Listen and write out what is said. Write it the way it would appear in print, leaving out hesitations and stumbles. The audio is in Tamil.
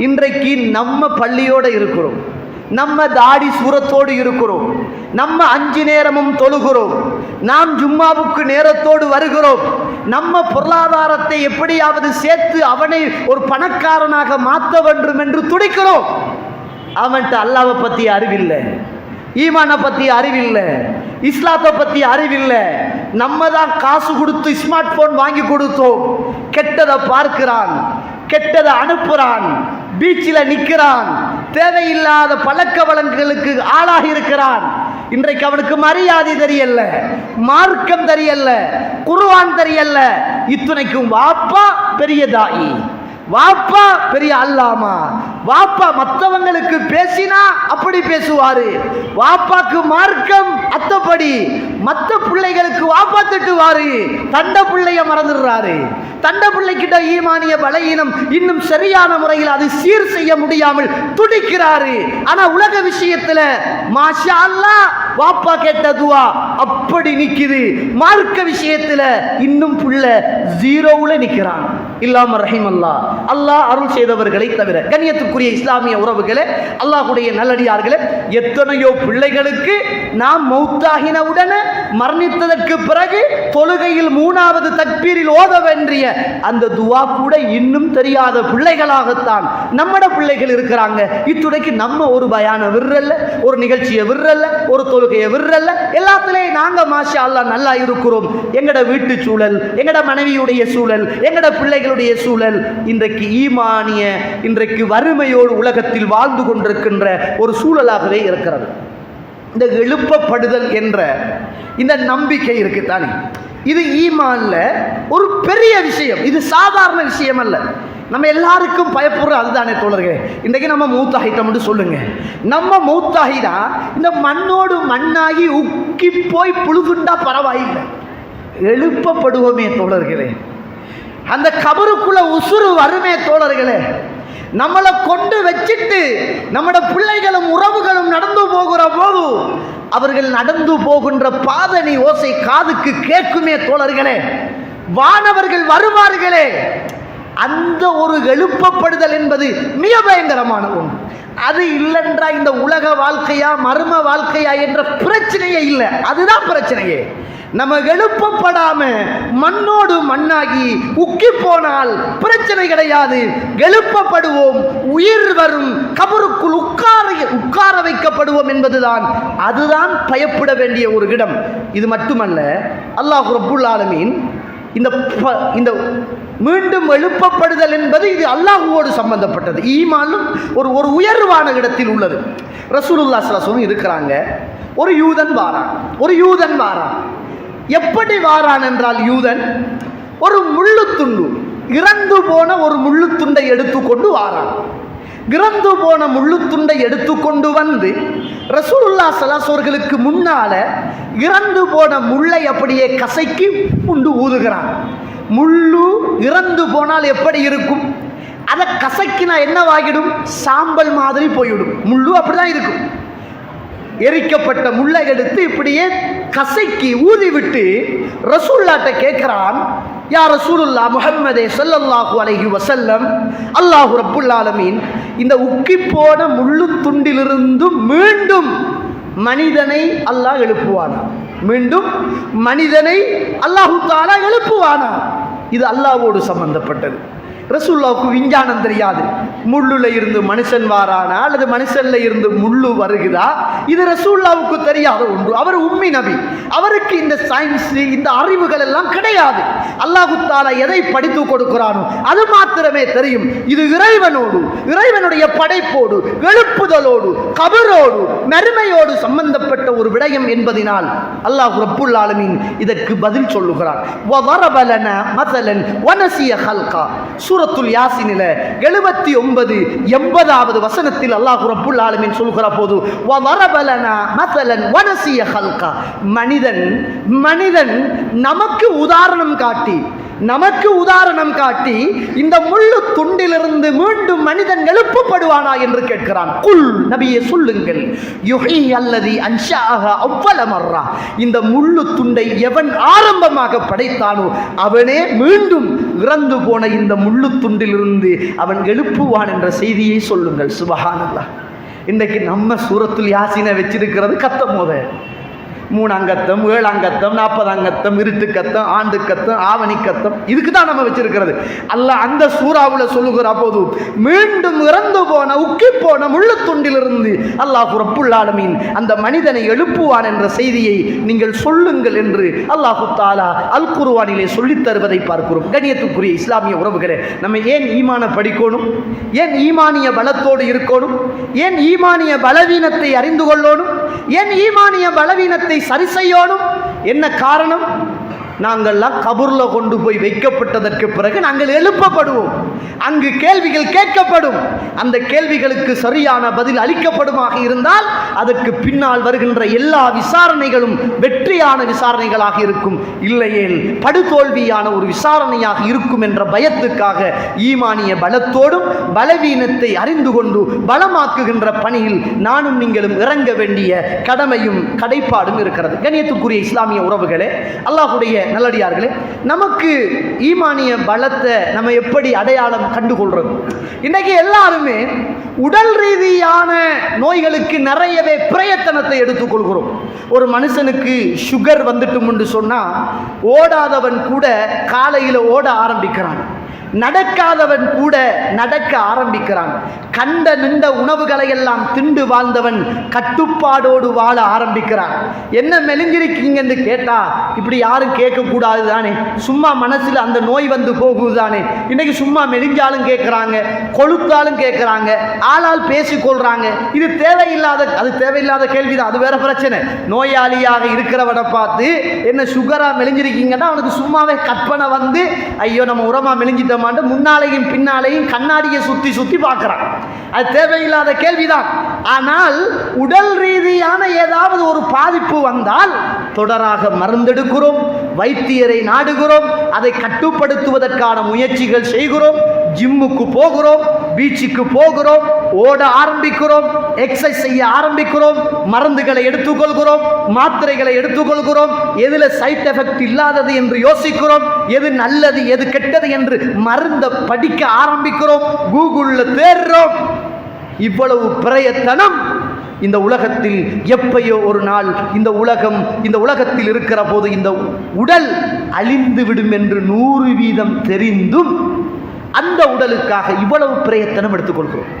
இன்றைக்கு நம்ம பள்ளியோடு இருக்கிறோம், நம்ம தாடி சூரத்தோடு இருக்கிறோம், நம்ம 5 நேரமும் தொழுகிறோம், நாம் ஜும்மாவுக்கு நேரத்தோடு வருகிறோம், நம்ம பொருளாதாரத்தை எப்படியாவது சேர்த்து அவனை ஒரு பணக்காரனாக மாற்ற வேண்டும் என்று துடிக்கிறோம். அவன்கிட்ட அல்லாஹ்வை பற்றி அறிவில்லை, ஈமானை பற்றி அறிவில்லை, இஸ்லாத்தை பற்றி அறிவில்லை. நம்ம தான் காசு கொடுத்து ஸ்மார்ட் போன் வாங்கி கொடுத்தோம். கெட்டதை பார்க்கிறான், கெட்டதை அனுப்புகிறான், பீச்சில் நிற்கிறான், தேவையில்லாத பழக்க வழக்கங்களுக்கு ஆளாகி இருக்கிறான். இன்றைக்கு அவனுக்கு மரியாதை தெரியல, மார்க்கம் தெரியல, குர்ஆன் தெரியல. இத்துணைக்கும் வாப்பா பெரிய தாயி, வாப்பா பெரிய அல்லாமா, வாப்பா மற்றவங்களுக்கு பேசினா அப்படி பேசுவாரு, வாப்பாக்கு மார்க்கம் அத்தப்படி, மற்ற பிள்ளைகளுக்கு வாப்பா திட்டுவாரு, தண்ட பிள்ளைய மறந்துடுறாரு. தண்ட பிள்ளைக்கிட்ட ஈமானிய பலகீனம் இன்னும் சரியான முறையில் அது சீர் செய்ய முடியாமல் துடிக்கிறாரு. ஆனா உலக விஷயத்துல மாஷா அல்லாஹ் வாப்பா கேட்ட துவா அப்படி நிக்குது. மார்க்க விஷயத்துல இன்னும் புள்ள ஜீரோவுல நிக்கிறான். இல்லாம ரஹிமல்லா, அல்லாஹ் அருள் செய்தவர்களை தவிர. கண்ணியத்துக்குரிய இஸ்லாமிய உறவுகளே, அல்லாஹ்வுடைய நல்லடியார்களே, எத்தனையோ பிள்ளைகளுக்கு நாம் மௌத்தாகினவுடனே மரணித்ததற்கு பிறகு தொழுகையில் 3வது தக்பீரில் ஓத வேண்டிய அந்த துவா கூட இன்னும் தெரியாத பிள்ளைகளாகத்தான் நம்மட பிள்ளைகள் இருக்கிறாங்க. இத்துடைக்கு நம்ம ஒரு பயான விடுறல்ல, ஒரு நிகழ்ச்சியை விடுறல்ல, ஒரு தொழுகையை விடுறல்ல, எல்லாத்திலையும் நாங்க மாஷா அல்லாஹ் நல்லா இருக்கிறோம். எங்கட வீட்டு சூழல், எங்கட மனைவியுடைய சூழல், எங்கட பிள்ளைகளுடைய சூழல் இன்றைக்கு ஈமானிய, இன்றைக்கு வறுமையோடு உலகத்தில் வாழ்ந்து கொண்டிருக்கின்ற ஒரு சூழலாகவே இருக்கிறது. இந்த எழுப்பப்படுதல் என்ற இந்த நம்பிக்கை இருக்குத்தானே, இது ஈமான்ல ஒரு பெரிய விஷயம். இது சாதாரண விஷயம் அல்ல. நம்ம எல்லாருக்கும் பயப்படுற அதுதானே தோழர்களே. இன்றைக்கு நம்ம மூத்தாகிட்டோம்னு சொல்லுங்க, நம்ம மூத்தாகினா இந்த மண்ணோடு மண்ணாகி உக்கி போய் புழுகுண்டா பரவாயில்லை, எழுப்பப்படுவோமே தோழர்களே. அந்த கபருக்குள்ள உசுறு வருமே தோழர்களே. நம்மளை கொண்டு வச்சிட்டு நம்மட பிள்ளைகளும் உறவுகளும் நடந்து போகிற போது அவர்கள் நடந்து போகின்ற பாதணி ஓசை காதுக்கு கேட்குமே தோழர்களே. வானவர்கள் வருவார்களே. அந்த ஒரு எழுப்பப்படுதல் என்பது மிக பயங்கரமான ஒன்று. அது இல்லைன்றா இந்த உலக வாழ்க்கையா மர்ம வாழ்க்கையா என்ற பிரச்சனையே இல்லை. அதுதான் பிரச்சனையே. நம்ம எழுப்பப்படாம மண்ணோடு மண்ணாகி உக்கி போனால் பிரச்சனை கிடையாது. எழுப்பப்படுவோம், உயிர் வரும், கபருக்குள் உட்கார வைக்கப்படுவோம் என்பதுதான், அதுதான் பயப்பட வேண்டிய ஒரு இடம். இது மட்டுமல்ல, அல்லாஹ் ரப்புல் ஆலமீன் இந்த மீண்டும் எழுப்பப்படுதல் என்பது இது அல்லாஹ்வோடு சம்பந்தப்பட்டது. ஈமானும் ஒரு உயர்வான இடத்தில் உள்ளது. ரசூலுல்லாஹி ஸல்லல்லாஹு அலைஹி வஸல்லம் இருக்கிறாங்க. ஒரு யூதன் வாரான். எப்படி வாரான் என்றால், யூதன் ஒரு முள்ளுத்துண்டு, இறந்து போன ஒரு முள்ளுத்துண்டை எடுத்துக்கொண்டு வாரான். இறந்து போன முள்ளுத்துண்டை எடுத்துக்கொண்டு வந்து ரசூலுல்லாஹி ஸல்லல்லாஹு அலைஹி வஸல்லம் அவர்களுக்கு முன்னால இறந்து போன முள்ளை அப்படியே கசக்கி உண்டு ஊதுகிறான். முள்ளு இறந்து போனால் எப்படி இருக்கும்? அதை கசக்கினா என்னவாகிடும்? சாம்பல் மாதிரி போய்விடும். முள்ளு அப்படிதான் இருக்கும். எரிக்கப்பட்ட முள்ளை எடுத்து இப்படியே கசக்கி ஊதிவிட்டு ரசூலுல்லாஹ்ட்ட கேட்கிறான், யா ரசூலுல்லாஹ் முஹம்மதே ஸல்லல்லாஹு அலைஹி வஸல்லம், அல்லாஹ் ரப்புல் ஆலமீன் இந்த உக்கி போன முள்ளு துண்டிலிருந்து மீண்டும் மனிதனை அல்லாஹ் எழுப்புவானா? மீண்டும் மனிதனை அல்லாஹு தஆலா எழுப்புவானா? இது அல்லாஹ்வோடு சம்பந்தப்பட்டது. ரசூலுல்லாஹ்வுக்கு விஞ்ஞானம் தெரியாது. முள்ளுல இருந்து மனுஷன் வாரானா அல்லது மனுஷன்ல இருந்து முள்ளு வருகிறதா, இது ரசூலுல்லாஹ்வுக்கு தெரியாத ஒன்று. அவர் உம்மி நபி, அவருக்கு இந்த சயின்ஸ், இந்த அறிவுகள் எல்லாம் கிடையாது. அல்லாஹ் தஆலா எதை படித்து கொடுக்கிறானோ அது மாத்திரமே தெரியும். இது இறைவனோடு, இறைவனுடைய படைப்போடு, எழுப்புதலோடு, கபரோடு, மறுமையோடு சம்பந்தப்பட்ட ஒரு விடயம் என்பதனால் அல்லாஹ் ரப்புல் ஆலமீன் இதற்கு பதில் சொல்லுகிறார். வதரப லனா மஸலன் வனசிய ஹல்கா. சூரத்துல் யாசினில 79 80வது வசனத்தில் அல்லாஹ் ரப்புல் ஆலமீன் சொல்கிற போது, வதரப லனா மஸலன் வனசிய ஹல்கா, மனிதன் நமக்கு உதாரணம் காட்டி இந்த முள்ளு துண்டிலிருந்து மீண்டும் மனிதன் எழுப்பப்படுவானா என்று கேட்கிறான். குல், நபியே சொல்லுங்கள், யுஹீ அல்லதி அன்ஷாஹ அவ்வல மர்ரா, இந்த முள்ளு துண்டை எவன் ஆரம்பமாக படைத்தானோ அவனே மீண்டும் இறந்து போன இந்த முள்ளு துண்டிலிருந்து அவன் எழுப்புவான் என்ற செய்தியை சொல்லுங்கள். சுபஹானல்லாஹ். இன்றைக்கு நம்ம சூரத்துல் யாசீனை வச்சிருக்கிறது கத்தம் போத 3 அங்கத்தம் 7 அங்கத்தம் 40 அங்கத்தம் இருட்டு கத்தம் ஆண்டு கத்தம் ஆவணி கத்தம் இதுக்கு தான் நம்ம வச்சிருக்கிறது. அல்லாஹ் அந்த சூறாவுல சொல்லுகிற போது மீண்டும் இறந்து போன உக்கி போன முள்ளு துண்டிலிருந்து அல்லாஹ் ரப்புல் ஆலமீன் அந்த மனிதனை எழுப்புவான் என்ற செய்தியை நீங்கள் சொல்லுங்கள் என்று அல்லாஹு தஆலா அல் குர்ஆனிலே சொல்லித் தருவதை பார்க்கிறோம். கண்ணியத்துக்குரிய இஸ்லாமிய உறவுகளே, நம்ம ஏன் ஈமான படிக்கணும்? ஏன் ஈமானிய பலத்தோடு இருக்கணும்? ஏன் ஈமானிய பலவீனத்தை அறிந்து கொள்ளணும்? ஏன் ஈமானிய பலவீனத்தை சரி செய்யணும்? என்ன காரணம்? நாங்கள்லாம் கபூர்ல கொண்டு போய் வைக்கப்பட்டதற்கு பிறகு நாங்கள் எழுப்பப்படுவோம். அங்கு கேள்விகள் கேட்கப்படும். அந்த கேள்விகளுக்கு சரியான பதில் அளிக்கப்படுமாக இருந்தால் அதற்கு பின்னால் வருகின்ற எல்லா விசாரணைகளும் வெற்றியான விசாரணைகளாக இருக்கும். இல்லையேல் படுதோல்வியான ஒரு விசாரணையாக இருக்கும் என்ற பயத்துக்காக ஈமானிய பலத்தோடும் பலவீனத்தை அறிந்து கொண்டு பலமாக்குகின்ற பணியில் நானும் நீங்களும் இறங்க வேண்டிய கடமையும் கடைப்பாடும் இருக்கிறது. கண்ணியத்துக்குரிய இஸ்லாமிய உறவுகளே, அல்லாஹ்வுடைய நல்லடியார்களே, நமக்கு ஈமானிய பலத்தை நம்ம எப்படி அடையாளம் கண்டுகொள்றது? இன்னைக்கு எல்லாருமே உடல் ரீதியான நோய்களுக்கு நிறையவே பிரயத்தனத்தை எடுத்துக்கொள்கிறோம். ஒரு மனுஷனுக்கு சுகர் வந்துட்டும் என்று சொன்னா ஓடாதவன் கூட காலையில் ஓட ஆரம்பிக்கிறான். நடக்காதவன் கூட நடக்க ஆரம்பிக்கிறான். கண்ட நின்ற உணவுகளை எல்லாம் திண்டு வாழ்ந்தவன் கட்டுப்பாடோடு வாழ ஆரம்பிக்கிறான். என்ன மெலிஞ்சிருக்கீங்க என்று கேட்டா இப்படி யாரும் கேட்கக்கூடாது தானே, சும்மா மனசில் அந்த நோய் வந்து போகுது தானே. இன்னைக்கு சும்மா மெலிஞ்சாலும் கேட்குறாங்க, கொழுத்தாலும் கேட்குறாங்க, ஆளால் பேசிக்கொள்றாங்க. இது தேவையில்லாத கேள்விதான், அது வேற பிரச்சனை. நோயாளியாக இருக்கிறவனை பார்த்து என்ன சுகரா மெலிஞ்சிருக்கீங்கன்னா அவனுக்கு சும்மாவே கற்பனை வந்து ஐயோ நம்ம உரமா மெலிஞ்சிட்டோம் முன்னாலையும் பின்னாலையும் கண்ணாடியை சுத்தி சுத்தி பார்க்கிறான். அது தேவையில்லாத கேள்விதான். ஆனால் உடல் ரீதியான ஏதாவது ஒரு பாதிப்பு வந்தால் தொடராக மருந்தெடுக்கிறோம், வைத்தியரை நாடுகிறோம், அதை கட்டுப்படுத்துவதற்கான முயற்சிகள் செய்கிறோம், ஜிம்முக்கு போகிறோம், பீச்சுக்கு போகிறோம், ஓட ஆரம்பிக்கிறோம், எக்ஸசைஸ் செய்ய ஆரம்பிக்கிறோம், மருந்துகளை எடுத்துக்கொள்கிறோம், மாத்திரைகளை எடுத்துக்கொள்கிறோம், எதுல சைட் எஃபெக்ட் இல்லாதது என்று யோசிக்கிறோம், எது நல்லது எது கெட்டது என்று மருந்தை படிக்க ஆரம்பிக்கிறோம், கூகுள்ல தேடுறோம். இவ்வளவு பிரயத்தனம் இந்த உலகத்தில் எப்பயோ ஒரு நாள் இந்த உலகத்தில் இருக்கிற போது இந்த உடல் அழிந்து விடும் என்று 100% தெரிந்தும் அந்த உடலுக்காக இவ்வளவு பிரயத்தனம் எடுத்துக்கொள்கிறோம்.